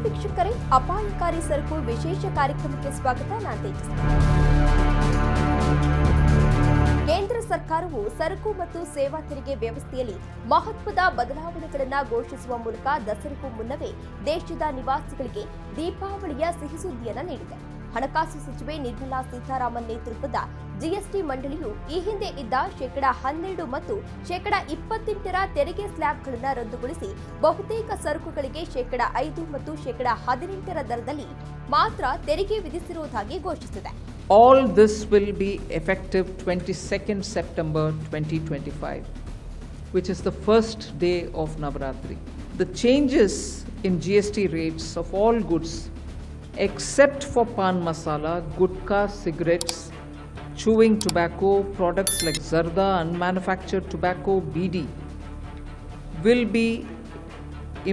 ವೀಕ್ಷಕರೇ, ಅಪಾಯಕಾರಿ ಸರಕು ವಿಶೇಷ ಕಾರ್ಯಕ್ರಮಕ್ಕೆ ಸ್ವಾಗತ. ನಾನು ತೇಜಸ್ವಿ. ಕೇಂದ್ರ ಸರ್ಕಾರವು ಸರಕು ಮತ್ತು ಸೇವಾ ತೆರಿಗೆ ವ್ಯವಸ್ಥೆಯಲ್ಲಿ ಮಹತ್ವದ ಬದಲಾವಣೆಗಳನ್ನು ಘೋಷಿಸುವ ಮೂಲಕ ದಸರೆಗೂ ಮುನ್ನವೇ ದೇಶದ ನಿವಾಸಿಗಳಿಗೆ ದೀಪಾವಳಿಯ ಸಿಹಿ ಸುದ್ದಿಯನ್ನು ನೀಡಿದೆ. ಹಣಕಾಸು ಸಚಿವೆ ನಿರ್ಮಲಾ ಸೀತಾರಾಮನ್ ನೇತೃತ್ವದ ಜಿಎಸ್ಟಿ ಮಂಡಳಿಯು ಈ ಹಿಂದೆ ಇದ್ದ ಶೇಕಡಾ 12 ಮತ್ತು ಶೇಕಡಾ 28ರ ತೆರಿಗೆ ಸ್ಲ್ಯಾಬ್ಗಳನ್ನು ರದ್ದುಗೊಳಿಸಿ ಬಹುತೇಕ ಸರಕುಗಳಿಗೆ ಶೇಕಡಾ 5 ಮತ್ತು ಶೇಕಡಾ 18ರ ದರದಲ್ಲಿ ಮಾತ್ರ ತೆರಿಗೆ ವಿಧಿಸಿರುವುದಾಗಿ ಘೋಷಿಸಿದೆ. All this will be effective 22nd September 2025, which is the first day of Navaratri. The changes in GST rates of all goods except for pan masala, gutka, cigarettes, chewing tobacco, products like zarda, unmanufactured tobacco, BD, will be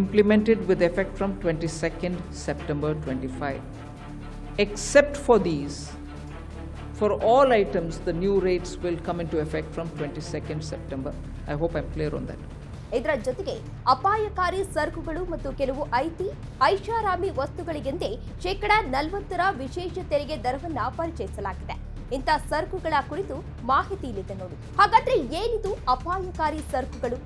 implemented with effect from 22nd September 25. Except for these, for all items, the new rates will come into effect from 22nd September. I hope I'm clear on that. ಇದರ ಜೊತೆಗೆ ಅಪಾಯಕಾರಿ ಸರಕುಗಳು ಮತ್ತು ಕೆಲವು ಐಷಾರಾಮಿ ವಸ್ತುಗಳಿಗೆಂದೇ ಶೇಕಡಾ 40ರ ವಿಶೇಷ ತೆರಿಗೆ ದರವನ್ನು ಪರಿಚಯಿಸಲಾಗಿದೆ. ಇಂಥ ಸರಕುಗಳ ಕುರಿತು ಮಾಹಿತಿ ಇಲ್ಲಿದೆ ನೋಡಿ. ಹಾಗಾದ್ರೆ ಏನಿದು ಅಪಾಯಕಾರಿ ಸರಕುಗಳು?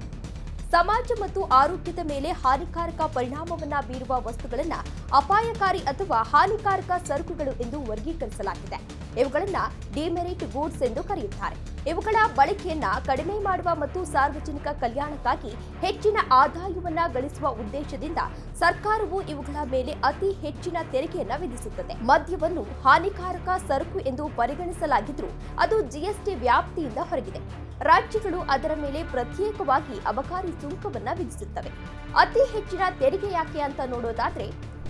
ಸಮಾಜ ಮತ್ತು ಆರೋಗ್ಯದ ಮೇಲೆ ಹಾನಿಕಾರಕ ಪರಿಣಾಮವನ್ನ ಬೀರುವ ವಸ್ತುಗಳನ್ನು ಅಪಾಯಕಾರಿ ಅಥವಾ ಹಾನಿಕಾರಕ ಸರಕುಗಳು ಎಂದು ವರ್ಗೀಕರಿಸಲಾಗಿದೆ. ಇವುಗಳನ್ನು ಡಿಮೆರಿಟ್ ಗೂಡ್ಸ್ ಎಂದು ಕರೆಯುತ್ತಾರೆ. ಇವುಗಳ ಬಳಕೆಯನ್ನ ಕಡಿಮೆ ಮಾಡುವ ಮತ್ತು ಸಾರ್ವಜನಿಕ ಕಲ್ಯಾಣಕ್ಕಾಗಿ ಹೆಚ್ಚಿನ ಆದಾಯವನ್ನ ಗಳಿಸುವ ಉದ್ದೇಶದಿಂದ ಸರ್ಕಾರವು ಇವುಗಳ ಮೇಲೆ ಅತಿ ಹೆಚ್ಚಿನ ತೆರಿಗೆಯನ್ನ ವಿಧಿಸುತ್ತದೆ. ಮದ್ಯವನ್ನು ಹಾನಿಕಾರಕ ಸರಕು ಎಂದು ಪರಿಗಣಿಸಲಾಗಿದ್ರೂ ಅದು ಜಿಎಸ್ಟಿ ವ್ಯಾಪ್ತಿಯಿಂದ ಹೊರಗಿದೆ. ರಾಜ್ಯಗಳು ಅದರ ಮೇಲೆ ಪ್ರತ್ಯೇಕವಾಗಿ ಅಬಕಾರಿ ಸುಂಕವನ್ನ ವಿಧಿಸುತ್ತವೆ. ಅತಿ ಹೆಚ್ಚಿನ ತೆರಿಗೆ ಯಾಕೆ ಅಂತ ನೋಡೋದಾದ್ರೆ,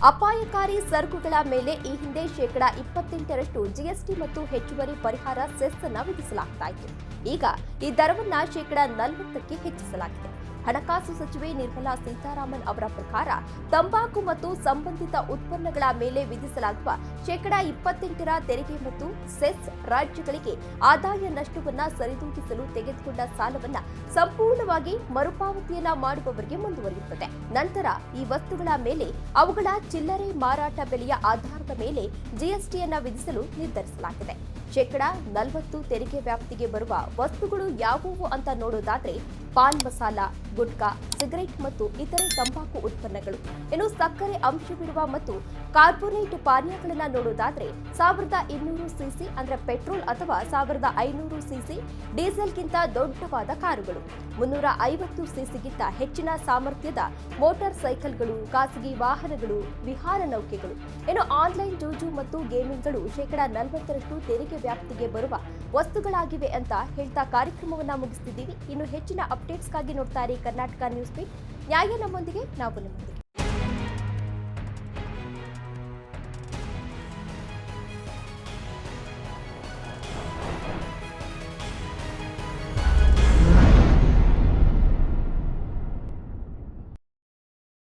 ಅಪಾಯಕಾರಿ ಸರಕುಗಳ ಮೇಲೆ ಈ ಹಿಂದೆ ಶೇಕಡಾ 28ರಷ್ಟು ಜಿಎಸ್ಟಿ ಮತ್ತು ಹೆಚ್ಚುವರಿ ಪರಿಹಾರ ಸೆಸ್ ಅನ್ನು ವಿಧಿಸಲಾಗ್ತಾ ಇತ್ತು. ಈಗ ಈ ದರವನ್ನ ಶೇಕಡಾ 40ಕ್ಕೆ ಹೆಚ್ಚಿಸಲಾಗಿದೆ. ಹಣಕಾಸು ಸಚಿವೆ ನಿರ್ಮಲಾ ಸೀತಾರಾಮನ್ ಅವರ ಪ್ರಕಾರ ತಂಬಾಕು ಮತ್ತು ಸಂಬಂಧಿತ ಉತ್ಪನ್ನಗಳ ಮೇಲೆ ವಿಧಿಸಲಾಗುವ ಶೇಕಡಾ 28ರ ತೆರಿಗೆ ಮತ್ತು ಸೆಸ್ ರಾಜ್ಯಗಳಿಗೆ ಆದಾಯ ನಷ್ಟವನ್ನ ಸರಿದೂಗಿಸಲು ತೆಗೆದುಕೊಂಡ ಸಾಲವನ್ನ ಸಂಪೂರ್ಣವಾಗಿ ಮರುಪಾವತಿಯನ್ನ ಮಾಡುವವರಿಗೆ ಮುಂದುವರಿಯುತ್ತದೆ. ನಂತರ ಈ ವಸ್ತುಗಳ ಮೇಲೆ ಅವುಗಳ ಚಿಲ್ಲರೆ ಮಾರಾಟ ಬೆಲೆಯ ಆಧಾರದ ಮೇಲೆ ಜಿಎಸ್ಟಿಯನ್ನ ವಿಧಿಸಲು ನಿರ್ಧರಿಸಲಾಗಿದೆ. ಶೇಕಡಾ 40 ತೆರಿಗೆ ವ್ಯಾಪ್ತಿಗೆ ಬರುವ ವಸ್ತುಗಳು ಯಾವುವು ಅಂತ ನೋಡೋದಾದ್ರೆ, ಪಾನ್ ಮಸಾಲ, ಗುಟ್ಕಾ, ಸಿಗರೆಟ್ ಮತ್ತು ಇತರೆ ತಂಬಾಕು ಉತ್ಪನ್ನಗಳು. ಇನ್ನು ಸಕ್ಕರೆ ಅಂಶವಿರುವ ಮತ್ತು ಕಾರ್ಬೋನೇಟ್ ಪಾನೀಯಗಳನ್ನ ನೋಡೋದಾದ್ರೆ 1200 ಸಿಸಿ ಅಂದ್ರೆ ಪೆಟ್ರೋಲ್ ಅಥವಾ 1500 ಸಿಸಿ ಡೀಸೆಲ್ಗಿಂತ ದೊಡ್ಡವಾದ ಕಾರುಗಳು, 350 ಸಿಸಿಗಿಂತ ಹೆಚ್ಚಿನ ಸಾಮರ್ಥ್ಯದ ಮೋಟಾರ್ ಸೈಕಲ್ಗಳು, ಖಾಸಗಿ ವಾಹನಗಳು, ವಿಹಾರ ನೌಕೆಗಳು. ಇನ್ನು ಆನ್ಲೈನ್ ಜೂಜು ಮತ್ತು ಗೇಮಿಂಗ್ಗಳು ಶೇಕಡಾ 40ರಷ್ಟು ತೆರಿಗೆ ವ್ಯಾಪ್ತಿಗೆ ಬರುವ ವಸ್ತುಗಳಾಗಿವೆ ಅಂತ ಹೇಳ್ತಾ ಕಾರ್ಯಕ್ರಮವನ್ನ ಮುಗಿಸ್ತಿದ್ದೀವಿ. ಇನ್ನು ಹೆಚ್ಚಿನ ಅಪ್ಡೇಟ್ಸ್ಗಾಗಿ ನೋಡ್ತಾ ಇರಿ ಕರ್ನಾಟಕ ನ್ಯೂಸ್ ಬೀಟ್. ನ್ಯಾಯ ನಮ್ಮೊಂದಿಗೆ, ನಾವು ನಿಮ್ಮೊಂದಿಗೆ.